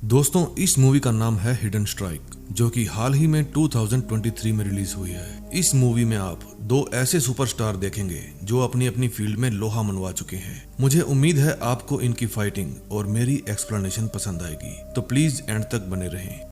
दोस्तों, इस मूवी का नाम है हिडन स्ट्राइक, जो कि हाल ही में 2023 में रिलीज हुई है। इस मूवी में आप दो ऐसे सुपरस्टार देखेंगे जो अपनी अपनी फील्ड में लोहा मनवा चुके हैं। मुझे उम्मीद है आपको इनकी फाइटिंग और मेरी एक्सप्लेनेशन पसंद आएगी, तो प्लीज एंड तक बने रहें।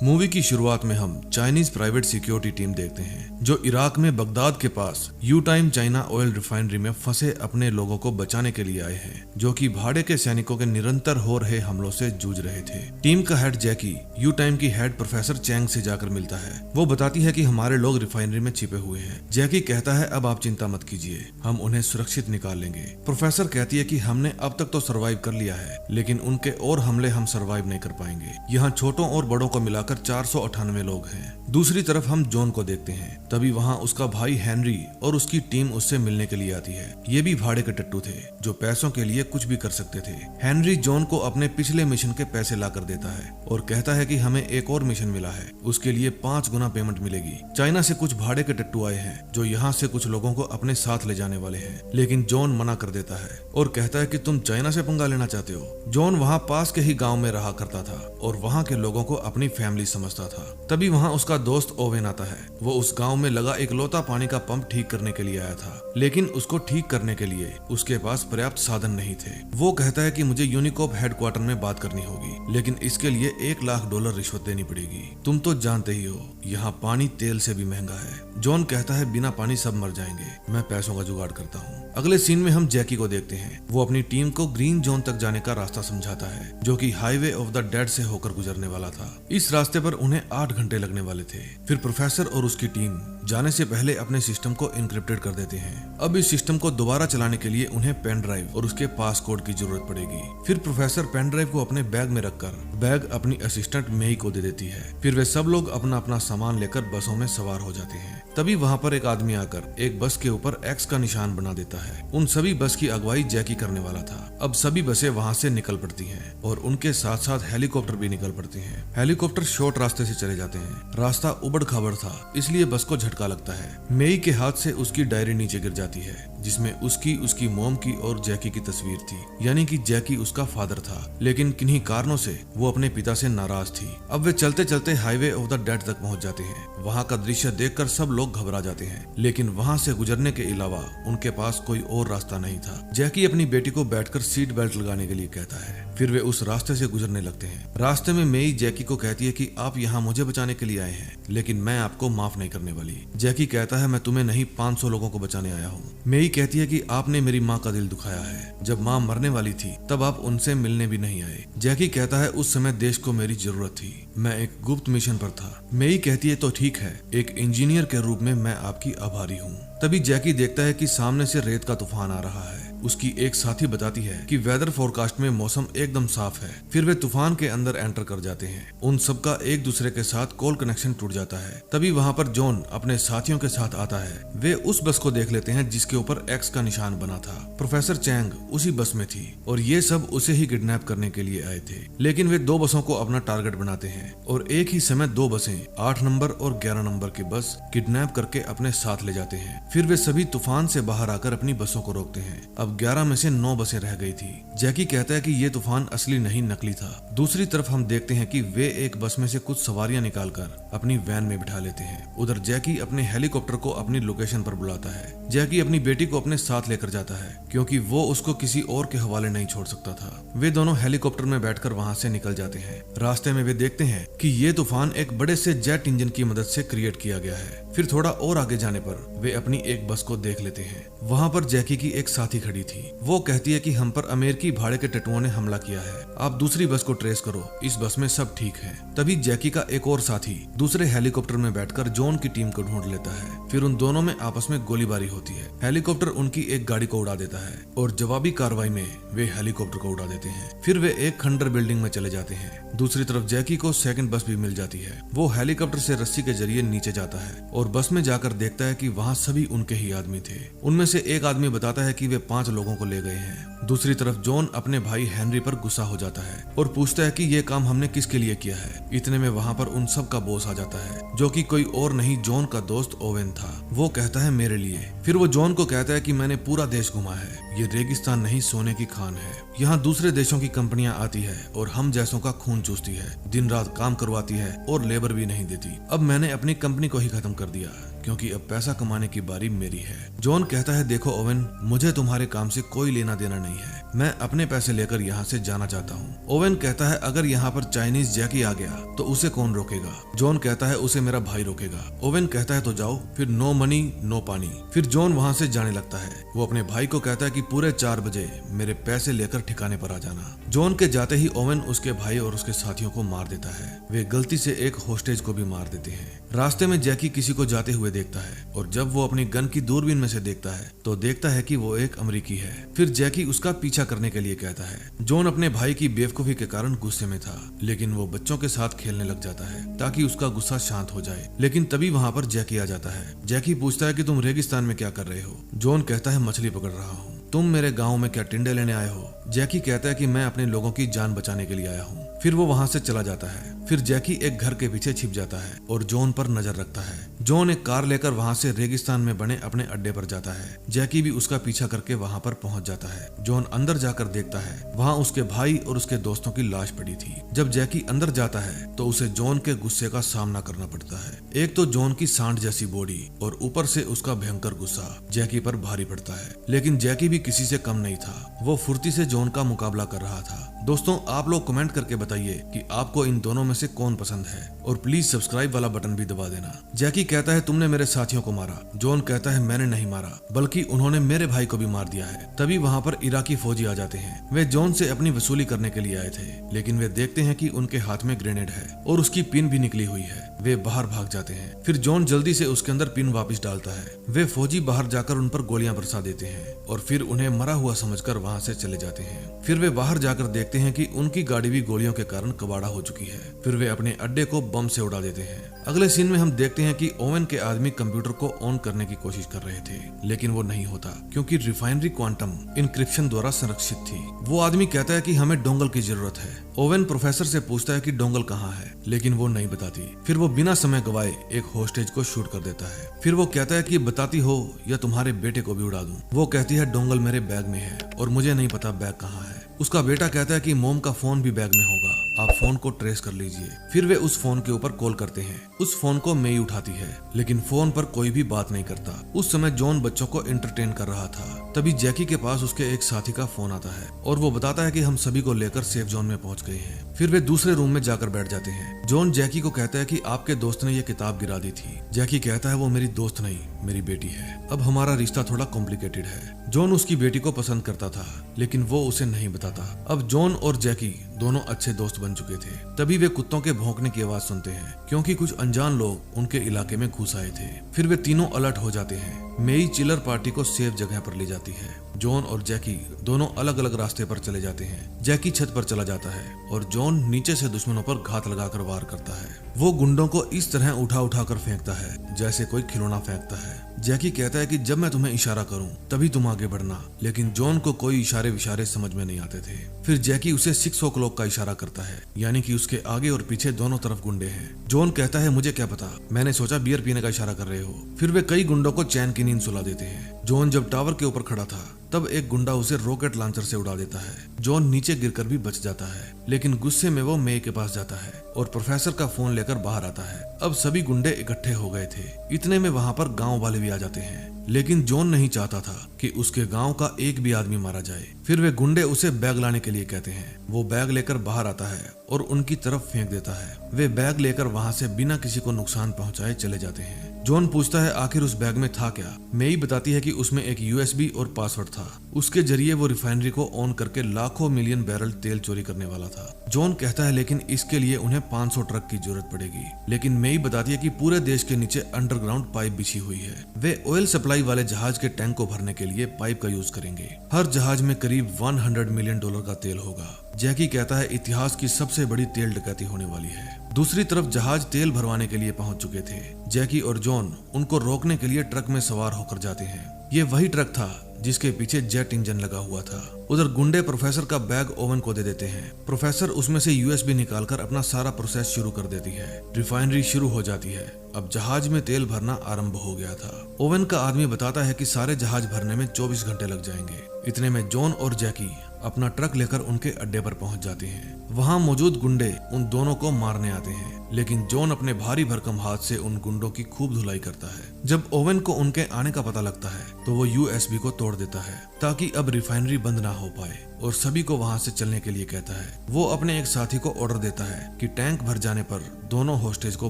मूवी की शुरुआत में हम चाइनीज प्राइवेट सिक्योरिटी टीम देखते हैं जो इराक में बगदाद के पास यू टाइम चाइना ऑयल रिफाइनरी में फंसे अपने लोगों को बचाने के लिए आए हैं, जो कि भाड़े के सैनिकों के निरंतर हो रहे हमलों से जूझ रहे थे। टीम का हेड जैकी यू टाइम की हेड प्रोफेसर चैंग से जाकर मिलता है। वो बताती है कि हमारे लोग रिफाइनरी में छिपे हुए हैं। जैकी कहता है अब आप चिंता मत कीजिए, हम उन्हें सुरक्षित निकाल लेंगे। प्रोफेसर कहती है कि हमने अब तक तो सर्वाइव कर लिया है, लेकिन उनके और हमले हम सर्वाइव नहीं कर पाएंगे। यहाँ छोटों और बड़ों को मिलाकर 498 लोग हैं। दूसरी तरफ हम जॉन को देखते हैं। तभी वहाँ उसका भाई हेनरी और उसकी टीम उससे मिलने के लिए आती है। ये भी भाड़े के टट्टू थे जो पैसों के लिए कुछ भी कर सकते थे। हेनरी जॉन को अपने पिछले मिशन के पैसे ला कर देता है और कहता है कि हमें एक और मिशन मिला है, उसके लिए 5 गुना पेमेंट मिलेगी। चाइना से कुछ भाड़े के टट्टू आए हैं जो यहाँ से कुछ लोगों को अपने साथ ले जाने वाले हैं, लेकिन जॉन मना कर देता है और कहता है कि तुम चाइना से पंगा लेना चाहते हो। जॉन वहाँ पास के ही गाँव में रहा करता था और वहाँ के लोगों को अपनी फैमिली समझता था। तभी वहाँ उसका दोस्त ओवेन आता है। वो उस गांव में लगा इकलौता पानी का पंप ठीक करने के लिए आया था, लेकिन उसको ठीक करने के लिए उसके पास पर्याप्त साधन नहीं थे। वो कहता है कि मुझे यूनिकॉप हेडक्वार्टर में बात करनी होगी, लेकिन इसके लिए $1 लाख रिश्वत देनी पड़ेगी। तुम तो जानते ही हो, यहाँ पानी तेल से भी महंगा है। जॉन कहता है बिना पानी सब मर जाएंगे, मैं पैसों का जुगाड़ करता हूँ। अगले सीन में हम जैकी को देखते हैं। वो अपनी टीम को ग्रीन जोन तक जाने का रास्ता समझाता है, जो कि हाईवे ऑफ द डेड से होकर गुजरने वाला था। इस रास्ते पर उन्हें 8 घंटे लगने वाले थे। फिर प्रोफेसर और उसकी टीम जाने से पहले अपने सिस्टम को इनक्रिप्टेड कर देते हैं। अब इस सिस्टम को दोबारा चलाने के लिए उन्हें पेन ड्राइव और उसके पास कोड की जरूरत पड़ेगी। फिर प्रोफेसर पेन ड्राइव को अपने बैग में रखकर बैग अपनी असिस्टेंट मेई को दे देती है। फिर वे सब लोग अपना अपना सामान लेकर बसों में सवार हो जाते हैं। तभी वहाँ पर एक आदमी आकर एक बस के ऊपर X का निशान बना देता है। उन सभी बस की अगुवाई जैकी करने वाला था। अब सभी बसें वहाँ से निकल पड़ती हैं और उनके साथ साथ हेलीकॉप्टर भी निकल पड़ते हैं। हेलीकॉप्टर शॉर्ट रास्ते से चले जाते हैं। रास्ता उबड़ खाबड़ था, इसलिए बस को झटका लगता है। मेई के हाथ से उसकी डायरी नीचे गिर जाती है, जिसमें उसकी मॉम की और जैकी की तस्वीर थी, यानी कि जैकी उसका फादर था, लेकिन किन्हीं कारणों से वो अपने पिता से नाराज थी। अब वे चलते चलते हाईवे ऑफ द डेड तक पहुंच जाते हैं। वहाँ का दृश्य देखकर सब लोग घबरा जाते हैं, लेकिन वहाँ से गुजरने के अलावा उनके पास कोई और रास्ता नहीं था। जैकी अपनी बेटी को बैठकर सीट बेल्ट लगाने के लिए कहता है। फिर वे उस रास्ते से गुजरने लगते हैं। रास्ते में मेई जैकी को कहती है कि आप यहाँ मुझे बचाने के लिए आए हैं, लेकिन मैं आपको माफ नहीं करने वाली। जैकी कहता है मैं तुम्हें नहीं 500 लोगों को बचाने आया हूँ। मेई कहती है कि आपने मेरी माँ का दिल दुखाया है। जब माँ मरने वाली थी तब आप उनसे मिलने भी नहीं आए। जैकी कहता है उस समय देश को मेरी जरूरत थी, मैं एक गुप्त मिशन पर था। मेई कहती है तो ठीक है, एक इंजीनियर के रूप में मैं आपकी आभारी हूँ। तभी जैकी देखता है कि सामने से रेत का तूफान आ रहा है। उसकी एक साथी बताती है कि वेदर फोरकास्ट में मौसम एकदम साफ है। फिर वे तूफान के अंदर एंटर कर जाते हैं। उन सबका एक दूसरे के साथ कॉल कनेक्शन टूट जाता है। तभी वहाँ पर जॉन अपने साथियों के साथ आता है। वे उस बस को देख लेते हैं जिसके ऊपर X का निशान बना था। प्रोफेसर चैंग उसी बस में थी और ये सब उसे ही किडनैप करने के लिए आए थे, लेकिन वे 2 बसों को अपना टारगेट बनाते हैं और एक ही समय 2 बसें 8 नंबर और 11 नंबर की बस किडनैप करके अपने साथ ले जाते हैं। फिर वे सभी तूफान से बाहर आकर अपनी बसों को रोकते हैं। अब 11 में से 9 बसें रह गई थी। जैकी कहता है कि ये तूफान असली नहीं नकली था। दूसरी तरफ हम देखते हैं कि वे एक बस में से कुछ सवारियां निकालकर अपनी वैन में बिठा लेते हैं। उधर जैकी अपने हेलीकॉप्टर को अपनी लोकेशन पर बुलाता है। जैकी अपनी बेटी को अपने साथ लेकर जाता है, क्योंकि वो उसको किसी और के हवाले नहीं छोड़ सकता था। वे दोनों हेलीकॉप्टर में बैठकर वहाँ से निकल जाते हैं। रास्ते में वे देखते हैं कि ये तूफान एक बड़े से जेट इंजन की मदद से क्रिएट किया गया है। फिर थोड़ा और आगे जाने पर वे अपनी एक बस को देख लेते हैं। वहाँ पर जैकी की एक साथी खड़ी थी। वो कहती है कि हम पर अमेरिकी भाड़े के टट्टुओं ने हमला किया है, आप दूसरी बस को ट्रेस करो, इस बस में सब ठीक है। तभी जैकी का एक और साथी दूसरे हेलीकॉप्टर में बैठकर जॉन की टीम को ढूंढ लेता है। फिर उन दोनों में आपस में गोलीबारी होती है। हेलीकॉप्टर उनकी एक गाड़ी को उड़ा देता है और जवाबी कार्रवाई में वे हेलीकॉप्टर को उड़ा देते हैं। फिर वे एक खंडर बिल्डिंग में चले जाते हैं। दूसरी तरफ जैकी को सेकंड बस भी मिल जाती है। वो हेलीकॉप्टर से रस्सी के जरिए नीचे जाता है और बस में जाकर देखता है कि वहाँ सभी उनके ही आदमी थे। उनमें से एक आदमी बताता है कि वे 5 5 लोगों को ले गए हैं। दूसरी तरफ जॉन अपने भाई हेनरी पर गुस्सा हो जाता है और पूछता है कि ये काम हमने किसके लिए किया है। इतने में वहाँ पर उन सब का बॉस आ जाता है, जो कि कोई और नहीं जॉन का दोस्त ओवेन था। वो कहता है मेरे लिए। फिर वो जॉन को कहता है कि मैंने पूरा देश घुमा है, ये रेगिस्तान नहीं सोने की खान है। यहाँ दूसरे देशों की कंपनियां आती है और हम जैसों का खून चूसती है, दिन रात काम करवाती है और लेबर भी नहीं देती। अब मैंने अपनी कंपनी को ही खत्म कर दिया क्योंकि अब पैसा कमाने की बारी मेरी है। जॉन कहता है देखो ओवेन, मुझे तुम्हारे काम से कोई लेना देना नहीं है, मैं अपने पैसे लेकर यहाँ से जाना चाहता हूँ। ओवेन कहता है अगर यहाँ पर चाइनीज जैकी आ गया तो उसे कौन रोकेगा। जॉन कहता है उसे मेरा भाई रोकेगा। ओवेन कहता है तो जाओ। फिर नो मनी नो पानी। फिर जॉन वहाँ से जाने लगता है। वो अपने भाई को कहता है कि पूरे 4 बजे मेरे पैसे लेकर ठिकाने पर आ जाना। जॉन के जाते ही ओवेन उसके भाई और उसके साथियों को मार देता है। वे गलती से एक होस्टेज को भी मार देते हैं। रास्ते में जैकी किसी को जाते हुए देखता है और जब वो अपनी गन की दूरबीन में से देखता है तो देखता है कि वो एक अमेरिकी है। फिर जैकी उसका पीछा करने के लिए कहता है। जॉन अपने भाई की बेवकूफी के कारण गुस्से में था, लेकिन वो बच्चों के साथ खेलने लग जाता है ताकि उसका गुस्सा शांत हो जाए। लेकिन तभी वहाँ पर जैकी आ जाता है। जैकी पूछता है कि तुम रेगिस्तान में क्या कर रहे हो। जॉन कहता है मछली पकड़ रहा हूँ। तुम मेरे गाँव में क्या टिंडे लेने आए हो। जैकी कहता है कि मैं अपने लोगों की जान बचाने के लिए आया हूँ। फिर वो वहाँ से चला जाता है। फिर जैकी एक घर के पीछे छिप जाता है और जॉन पर नजर रखता है। जॉन एक कार लेकर वहाँ से रेगिस्तान में बने अपने अड्डे पर जाता है। जैकी भी उसका पीछा करके वहाँ पर पहुँच जाता है। जॉन अंदर जाकर देखता है वहाँ उसके भाई और उसके दोस्तों की लाश पड़ी थी। जब जैकी अंदर जाता है तो उसे जॉन के गुस्से का सामना करना पड़ता है। एक तो जॉन की सांड जैसी बॉडी और ऊपर से उसका भयंकर गुस्सा जैकी पर भारी पड़ता है। लेकिन जैकी भी किसी से कम नहीं था, वो फुर्ती से जॉन का मुकाबला कर रहा था। दोस्तों आप लोग कमेंट करके बताइए कि आपको इन दोनों में से कौन पसंद है और प्लीज सब्सक्राइब वाला बटन भी दबा देना। जैकी कहता है तुमने मेरे साथियों को मारा। जॉन कहता है मैंने नहीं मारा, बल्कि उन्होंने मेरे भाई को भी मार दिया है। तभी वहाँ पर इराकी फौजी आ जाते हैं। वे जॉन से अपनी वसूली करने के लिए आए थे, लेकिन वे देखते हैं कि उनके हाथ में ग्रेनेड है और उसकी पिन भी निकली हुई है। वे बाहर भाग जाते हैं। फिर जॉन जल्दी से उसके अंदर पिन वापस डालता है। वे फौजी बाहर जाकर उन पर गोलियां बरसा देते हैं और फिर उन्हें मरा हुआ समझकर वहां से चले जाते हैं। फिर वे बाहर जाकर देखते हैं कि उनकी गाड़ी भी गोलियों के कारण कबाड़ा हो चुकी है। फिर वे अपने अड्डे को बम से उड़ा देते हैं। अगले सीन में हम देखते हैं कि ओवेन के आदमी कंप्यूटर को ऑन करने की कोशिश कर रहे थे, लेकिन वो नहीं होता क्योंकि रिफाइनरी क्वांटम इंक्रिप्शन द्वारा संरक्षित थी। वो आदमी कहता है कि हमें डोंगल की जरूरत है। ओवेन प्रोफेसर से पूछता है कि डोंगल कहाँ है, लेकिन वो नहीं बताती। फिर वो बिना समय गवाए एक होस्टेज को शूट कर देता है। फिर वो कहता है कि बताती हो या तुम्हारे बेटे को भी उड़ा दूं। वो कहती है डोंगल मेरे बैग में है और मुझे नहीं पता बैग कहाँ है। उसका बेटा कहता है कि मोम का फोन भी बैग में होगा, आप फोन को ट्रेस कर लीजिए। फिर वे उस फोन के ऊपर कॉल करते हैं। उस फोन को मेई उठाती है, लेकिन फोन पर कोई भी बात नहीं करता। उस समय जॉन बच्चों को एंटरटेन कर रहा था। तभी जैकी के पास उसके एक साथी का फोन आता है और वो बताता है कि हम सभी को लेकर सेफ जोन में पहुंच गए हैं। फिर वे दूसरे रूम में जाकर बैठ जाते हैं। जॉन जैकी को कहता है कि आपके दोस्त ने ये किताब गिरा दी थी। जैकी कहता है वो मेरी दोस्त नहीं, मेरी बेटी है। अब हमारा रिश्ता थोड़ा कॉम्प्लिकेटेड है। जॉन उसकी बेटी को पसंद करता था, लेकिन वो उसे नहीं बताता। अब जॉन और जैकी दोनों अच्छे दोस्त बन चुके थे। तभी वे कुत्तों के भौंकने की आवाज सुनते हैं, क्योंकि कुछ अनजान लोग उनके इलाके में घुस आए थे। फिर वे तीनों अलर्ट हो जाते हैं। मेई चिलर पार्टी को सेफ जगह पर ले जाती है। जॉन और जैकी दोनों अलग अलग रास्ते पर चले जाते हैं। जैकी छत पर चला जाता है और जॉन नीचे से दुश्मनों पर घात लगाकर वार करता है। वो गुंडों को इस तरह उठा उठा कर फेंकता है जैसे कोई खिलौना फेंकता है। जैकी कहता है कि जब मैं तुम्हें इशारा करूं तभी तुम आगे बढ़ना, लेकिन जॉन को कोई इशारे विशारे समझ में नहीं आते थे। फिर जैकी उसे 6 o'clock का इशारा करता है, यानी कि उसके आगे और पीछे दोनों तरफ गुंडे हैं। जॉन कहता है मुझे क्या पता, मैंने सोचा बियर पीने का इशारा कर रहे हो। फिर वे कई गुंडों को चैन की नींद सुला देते हैं। जॉन जब टावर के ऊपर खड़ा था तब एक गुंडा उसे रॉकेट लॉन्चर से उड़ा देता है। जॉन नीचे गिरकर भी बच जाता है, लेकिन गुस्से में वो मे के पास जाता है और प्रोफेसर का फोन लेकर बाहर आता है। अब सभी गुंडे इकट्ठे हो गए थे। इतने में वहाँ पर गांव वाले भी आ जाते हैं, लेकिन जॉन नहीं चाहता था कि उसके गांव का एक भी आदमी मारा जाए। फिर वे गुंडे उसे बैग लाने के लिए कहते हैं। वो बैग लेकर बाहर आता है और उनकी तरफ फेंक देता है। वे बैग लेकर वहाँ से बिना किसी को नुकसान पहुँचाए चले जाते हैं। जॉन पूछता है आखिर उस बैग में था क्या। मेई बताती है कि उसमें एक USB और पासवर्ड था। उसके जरिए वो रिफाइनरी को ऑन करके लाखों मिलियन बैरल तेल चोरी करने वाला था। जॉन कहता है लेकिन इसके लिए उन्हें 500 ट्रक की जरूरत पड़ेगी, लेकिन मेई बताती है कि पूरे देश के नीचे अंडरग्राउंड पाइप बिछी हुई है। वे ऑयल सप्लाई वाले जहाज के टैंक को भरने के लिए पाइप का यूज करेंगे। हर जहाज में करीब $100 मिलियन का तेल होगा। जैकी कहता है इतिहास की सबसे बड़ी तेल डकैती होने वाली है। दूसरी तरफ जहाज तेल भरवाने के लिए पहुंच चुके थे। जैकी और जॉन उनको रोकने के लिए ट्रक में सवार होकर जाते हैं। ये वही ट्रक था जिसके पीछे जेट इंजन लगा हुआ था। उधर गुंडे प्रोफेसर का बैग ओवन को दे देते हैं। प्रोफेसर उसमें से यूएसबी निकालकर अपना सारा प्रोसेस शुरू कर देती है। रिफाइनरी शुरू हो जाती है। अब जहाज में तेल भरना आरंभ हो गया था। ओवन का आदमी बताता है कि सारे जहाज भरने में 24 घंटे लग जाएंगे। इतने में जॉन और जैकी अपना ट्रक लेकर उनके अड्डे पर पहुंच जाते हैं। वहां मौजूद गुंडे उन दोनों को मारने आते हैं, लेकिन जॉन अपने भारी भरकम हाथ से उन गुंडों की खूब धुलाई करता है। जब ओवन को उनके आने का पता लगता है तो वो यूएसबी को तोड़ देता है ताकि अब रिफाइनरी बंद ना हो पाए और सभी को वहां से चलने के लिए कहता है। वो अपने एक साथी को ऑर्डर देता है कि टैंक भर जाने पर दोनों होस्टेज को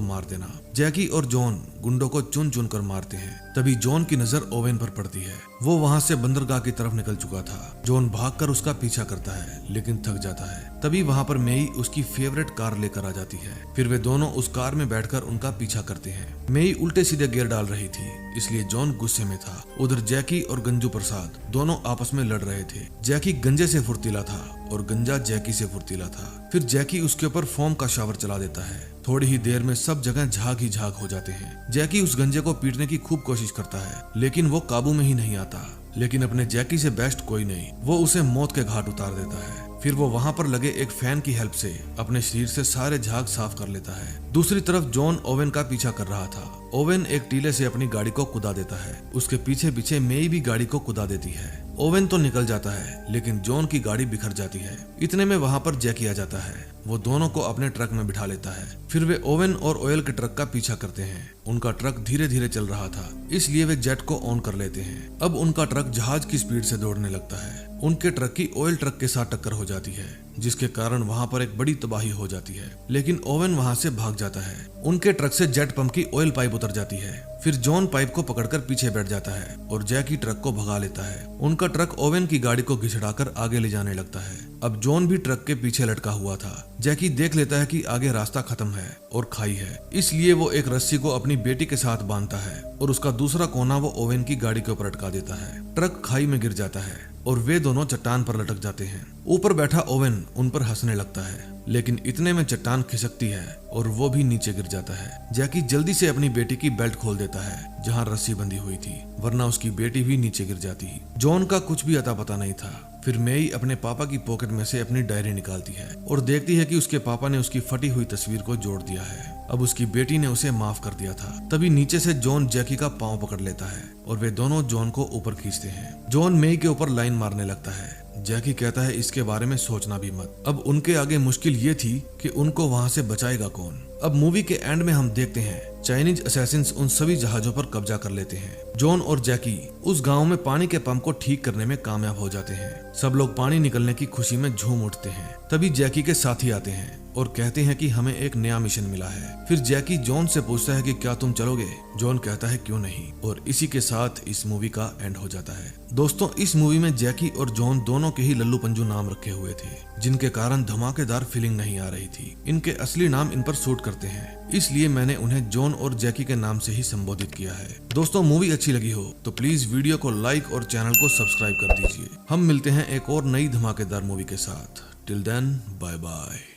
मार देना। जैकी और जॉन गुंडों को चुन चुन कर मारते हैं। तभी जॉन की नजर ओवन पर पड़ती है। वो वहां से बंदरगाह की तरफ निकल चुका था। जॉन भागकर उसका पीछा करता है लेकिन थक जाता है। तभी वहां पर मेई उसकी फेवरेट कार लेकर आ जाती है। फिर वे दोनों उस कार में बैठकर उनका पीछा करते हैं। मेई उल्टे सीधे गियर डाल रही थी, इसलिए जॉन गुस्से में था। उधर जैकी और गंजू प्रसाद दोनों आपस में लड़ रहे थे। जैकी गंजे से फुर्तीला था और गंजा जैकी से फुर्तीला था। फिर जैकी उसके ऊपर फोम का शावर चला देता है। थोड़ी ही देर में सब जगह झाग ही झाग हो जाते हैं। जैकी उस गंजे को पीटने की खूब कोशिश करता है, लेकिन वो काबू में ही नहीं आता। लेकिन अपने जैकी से बेस्ट कोई नहीं, वो उसे मौत के घाट उतार देता है। फिर वो वहां पर लगे एक फैन की हेल्प से अपने शरीर से सारे झाग साफ कर लेता है। दूसरी तरफ जॉन ओवन का पीछा कर रहा था। ओवन एक टीले से अपनी गाड़ी को कुदा देता है। उसके पीछे पीछे मेई भी गाड़ी को कुदा देती है। ओवन तो निकल जाता है, लेकिन जॉन की गाड़ी बिखर जाती है। इतने में वहां पर जैकी आ जाता है। वो दोनों को अपने ट्रक में बिठा लेता है। फिर वे ओवन और ऑयल के ट्रक का पीछा करते हैं। उनका ट्रक धीरे धीरे चल रहा था, इसलिए वे जेट को ऑन कर लेते हैं। अब उनका ट्रक जहाज की स्पीड से दौड़ने लगता है। उनके ट्रक की ऑयल ट्रक के साथ टक्कर हो जाती है, जिसके कारण वहां पर एक बड़ी तबाही हो जाती है। लेकिन ओवन वहां से भाग जाता है। उनके ट्रक से जेट पंप की ऑयल पाइप उतर जाती है। फिर जॉन पाइप को पकड़कर पीछे बैठ जाता है और जैकी ट्रक को भगा लेता है। उनका ट्रक ओवन की गाड़ी को घिसड़ाकर आगे ले जाने लगता है। अब जॉन भी ट्रक के पीछे लटका हुआ था। जैकी देख लेता है कि आगे रास्ता खत्म है और खाई है, इसलिए वो एक रस्सी को अपनी बेटी के साथ बांधता है और उसका दूसरा कोना वो ओवन की गाड़ी के ऊपर अटका देता है। ट्रक खाई में गिर जाता है और वे दोनों चट्टान पर लटक जाते हैं। ऊपर बैठा ओवन उन पर हंसने लगता है, लेकिन इतने में चट्टान खिसकती है और वो भी नीचे गिर जाता है। जैकी जल्दी से अपनी बेटी की बेल्ट खोल देता है जहां रस्सी बंधी हुई थी, वरना उसकी बेटी भी नीचे गिर जाती। जॉन का कुछ भी अता पता नहीं था। फिर मेई अपने पापा की पॉकेट में से अपनी डायरी निकालती है और देखती है कि उसके पापा ने उसकी फटी हुई तस्वीर को जोड़ दिया है। अब उसकी बेटी ने उसे माफ कर दिया था। तभी नीचे से जॉन जैकी का पांव पकड़ लेता है और वे दोनों जॉन को ऊपर खींचते हैं। जॉन मेई के ऊपर लाइन मारने लगता है। जैकी कहता है इसके बारे में सोचना भी मत। अब उनके आगे मुश्किल ये थी कि उनको वहां से बचाएगा कौन। अब मूवी के एंड में हम देखते हैं चाइनीज असैसिन्स उन सभी जहाजों पर कब्जा कर लेते हैं। जॉन और जैकी उस गांव में पानी के पंप को ठीक करने में कामयाब हो जाते हैं। सब लोग पानी निकलने की खुशी में झूम उठते हैं। तभी जैकी के साथी आते हैं और कहते हैं कि हमें एक नया मिशन मिला है। फिर जैकी जॉन से पूछता है कि क्या तुम चलोगे। जॉन कहता है क्यों नहीं, और इसी के साथ इस मूवी का एंड हो जाता है। दोस्तों, इस मूवी में जैकी और जॉन दोनों के ही लल्लू पंजू नाम रखे हुए थे, जिनके कारण धमाकेदार फीलिंग नहीं आ रही थी। इनके असली नाम इन पर सूट करते हैं, इसलिए मैंने उन्हें जॉन और जैकी के नाम से ही संबोधित किया है। दोस्तों, मूवी अच्छी लगी हो तो प्लीज वीडियो को लाइक और चैनल को सब्सक्राइब कर दीजिए। हम मिलते हैं एक और नई धमाकेदार मूवी के साथ। Till then, bye bye.